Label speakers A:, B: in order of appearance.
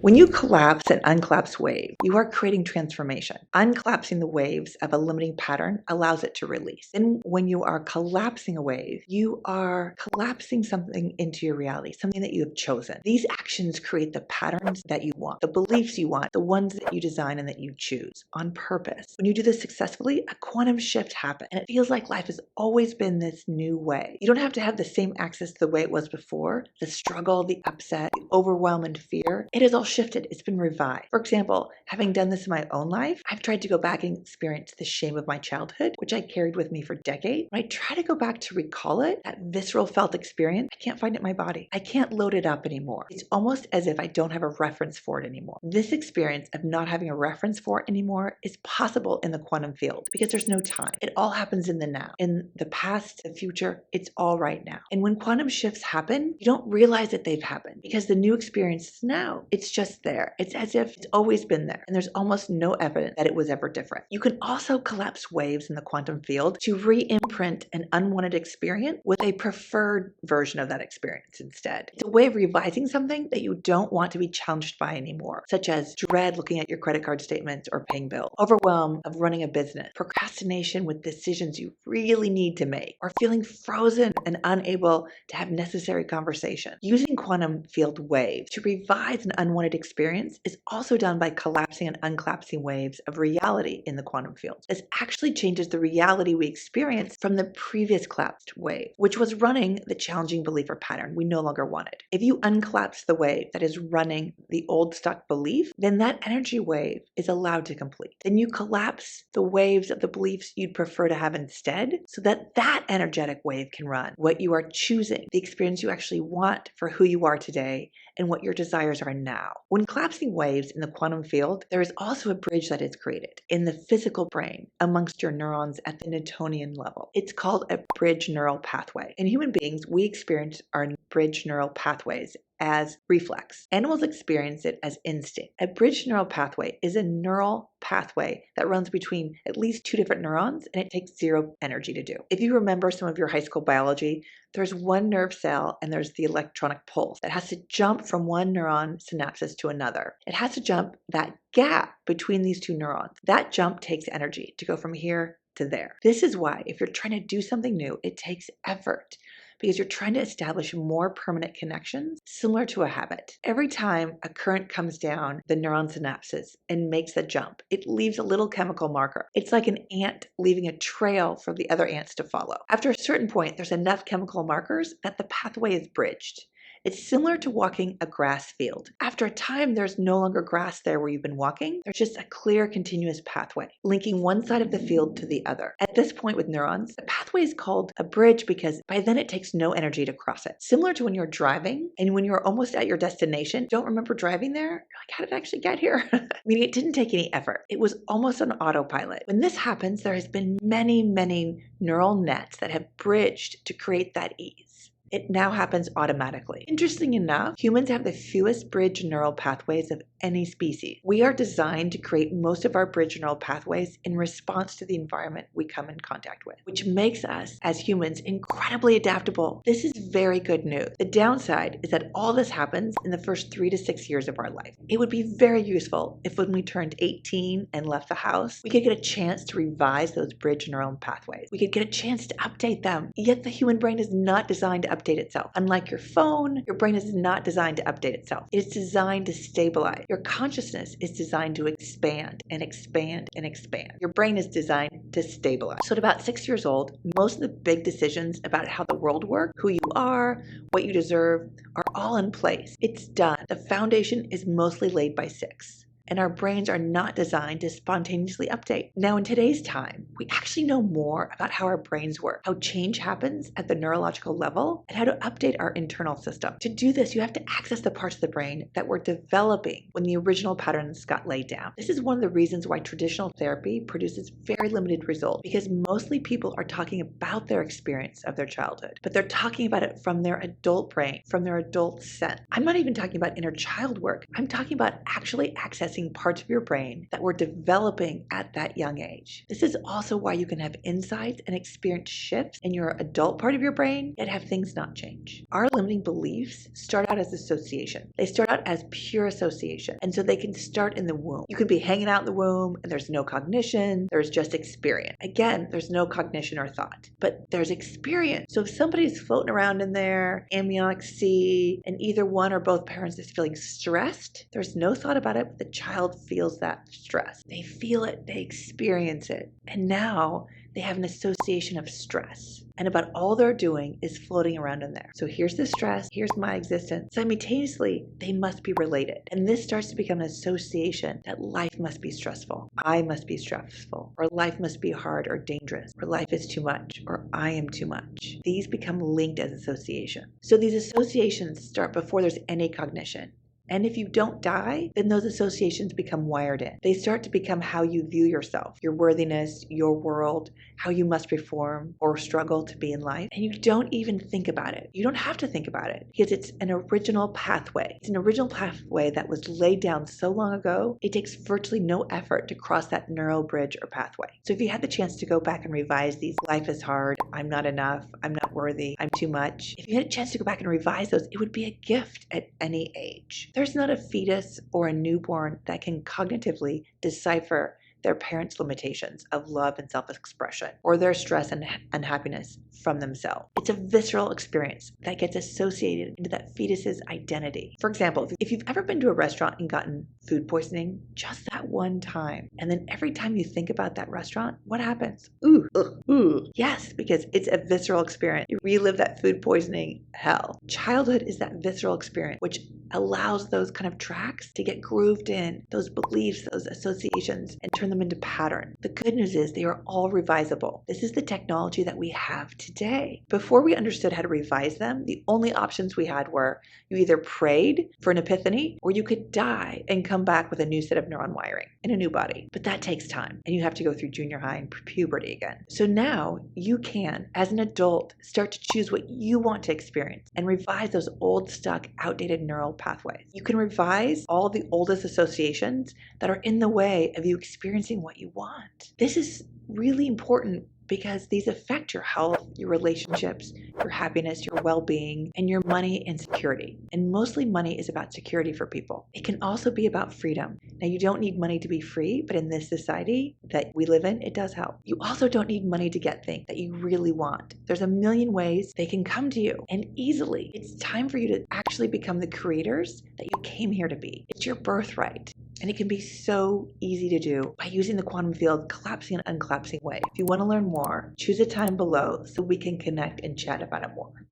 A: When you collapse and uncollapse wave, you are creating transformation. Uncollapsing the waves of a limiting pattern allows it to release. And when you are collapsing a wave, you are collapsing something into your reality, something that you have chosen. These actions create the patterns that you want, the beliefs you want, the ones that you design and that you choose on purpose. When you do this successfully, a quantum shift happens, and it feels like life has always been this new way. You don't have to have the same access to the way it was before, the struggle, the upset, the overwhelm and fear. It is all shifted. It's been revived. For example, having done this in my own life, I've tried to go back and experience the shame of my childhood, which I carried with me for decades. When I try to go back to recall it, that visceral felt experience, I can't find it in my body. I can't load it up anymore. It's almost as if I don't have a reference for it anymore. This experience of not having a reference for it anymore is possible in the quantum field because there's no time. It all happens in the now. In the past, the future, it's all right now. And when quantum shifts happen, you don't realize that they've happened because the new experience is now. It's just there. It's as if it's always been there, and there's almost no evidence that it was ever different. You can also collapse waves in the quantum field to re-imprint an unwanted experience with a preferred version of that experience instead. It's a way of revising something that you don't want to be challenged by anymore, such as dread looking at your credit card statements or paying bills, overwhelm of running a business, procrastination with decisions you really need to make, or feeling frozen and unable to have necessary conversation. Using quantum field waves to revise an unwanted experience is also done by collapsing and uncollapsing waves of reality in the quantum field. This actually changes the reality we experience from the previous collapsed wave, which was running the challenging belief or pattern we no longer wanted. If you uncollapse the wave that is running the old stuck belief, then that energy wave is allowed to complete. Then you collapse the waves of the beliefs you'd prefer to have instead so that that energetic wave can run what you are choosing, the experience you actually want for who you are today and what your desires are now. When collapsing waves in the quantum field, there is also a bridge that is created in the physical brain amongst your neurons at the Newtonian level. It's called a bridge neural pathway. In human beings, we experience our bridge neural pathways as reflex. Animals experience it as instinct. A bridge neural pathway is a neural pathway that runs between at least two different neurons, and it takes zero energy to do. If you remember some of your high school biology, there's one nerve cell and there's the electronic pulse that has to jump from one neuron synapses to another. It has to jump that gap between these two neurons. That jump takes energy to go from here to there. This is why if you're trying to do something new, it takes effort, because you're trying to establish more permanent connections similar to a habit. Every time a current comes down the neuron synapses and makes a jump, it leaves a little chemical marker. It's like an ant leaving a trail for the other ants to follow. After a certain point, there's enough chemical markers that the pathway is bridged. It's similar to walking a grass field. After a time, there's no longer grass there where you've been walking. There's just a clear, continuous pathway linking one side of the field to the other. At this point with neurons, the pathway is called a bridge because by then it takes no energy to cross it. Similar to when you're driving and when you're almost at your destination, don't remember driving there? You're like, how did I actually get here? Meaning it didn't take any effort. It was almost on autopilot. When this happens, there has been many neural nets that have bridged to create that ease. It now happens automatically. Interesting enough, humans have the fewest bridge neural pathways of any species. We are designed to create most of our bridge neural pathways in response to the environment we come in contact with, which makes us, as humans, incredibly adaptable. This is very good news. The downside is that all this happens in the first 3 to 6 years of our life. It would be very useful if when we turned 18 and left the house, we could get a chance to revise those bridge neural pathways. We could get a chance to update them. Yet the human brain is not designed to update itself. Unlike your phone, your brain is not designed to update itself. It is designed to stabilize. Your consciousness is designed to expand and expand and expand. Your brain is designed to stabilize. So at about 6 years old, most of the big decisions about how the world works, who you are, what you deserve, are all in place. It's done. The foundation is mostly laid by 6. And our brains are not designed to spontaneously update. Now, in today's time, we actually know more about how our brains work, how change happens at the neurological level, and how to update our internal system. To do this, you have to access the parts of the brain that were developing when the original patterns got laid down. This is one of the reasons why traditional therapy produces very limited results, because mostly people are talking about their experience of their childhood, but they're talking about it from their adult brain, from their adult sense. I'm not even talking about inner child work. I'm talking about actually accessing accessing parts of your brain that were developing at that young age. This is also why you can have insights and experience shifts in your adult part of your brain, yet have things not change. Our limiting beliefs start out as association. They start out as pure association. And so they can start in the womb. You could be hanging out in the womb and there's no cognition, there's just experience. Again, there's no cognition or thought, but there's experience. So if somebody's floating around in there, amniotic sea, and either one or both parents is feeling stressed, there's no thought about it, but the child feels that stress. They feel it, they experience it. And now they have an association of stress. And about all they're doing is floating around in there. So here's the stress, here's my existence. Simultaneously, they must be related. And this starts to become an association that life must be stressful. I must be stressful. Or life must be hard or dangerous. Or life is too much. Or I am too much. These become linked as association. So these associations start before there's any cognition. And if you don't die, then those associations become wired in. They start to become how you view yourself, your worthiness, your world, how you must perform or struggle to be in life. And you don't even think about it. You don't have to think about it because it's an original pathway. It's an original pathway that was laid down so long ago, it takes virtually no effort to cross that neural bridge or pathway. So if you had the chance to go back and revise these, life is hard, I'm not enough, I'm not worthy, I'm too much. If you had a chance to go back and revise those, it would be a gift at any age. There's not a fetus or a newborn that can cognitively decipher their parents' limitations of love and self-expression, or their stress and unhappiness from themselves. It's a visceral experience that gets associated into that fetus's identity. For example, if you've ever been to a restaurant and gotten food poisoning, just that one time, and then every time you think about that restaurant, what happens? Ooh, ugh, ooh. Yes, because it's a visceral experience. You relive that food poisoning hell. Childhood is that visceral experience, which allows those kind of tracks to get grooved in, those beliefs, those associations, and turn them into pattern. The good news is they are all revisable. This is the technology that we have today. Before we understood how to revise them, the only options we had were you either prayed for an epiphany or you could die and come back with a new set of neuron wiring in a new body. But that takes time and you have to go through junior high and puberty again. So now you can, as an adult, start to choose what you want to experience and revise those old, stuck, outdated neural pathways. You can revise all the oldest associations that are in the way of you experiencing what you want. This is really important because these affect your health, your relationships, your happiness, your well-being, and your money and security. And mostly money is about security for people. It can also be about freedom. Now, you don't need money to be free, but in this society that we live in, it does help. You also don't need money to get things that you really want. There's a million ways they can come to you and easily. It's time for you to actually become the creators that you came here to be. It's your birthright. And it can be so easy to do by using the quantum field collapsing and uncollapsing way. If you want to learn more, choose a time below so we can connect and chat about it more.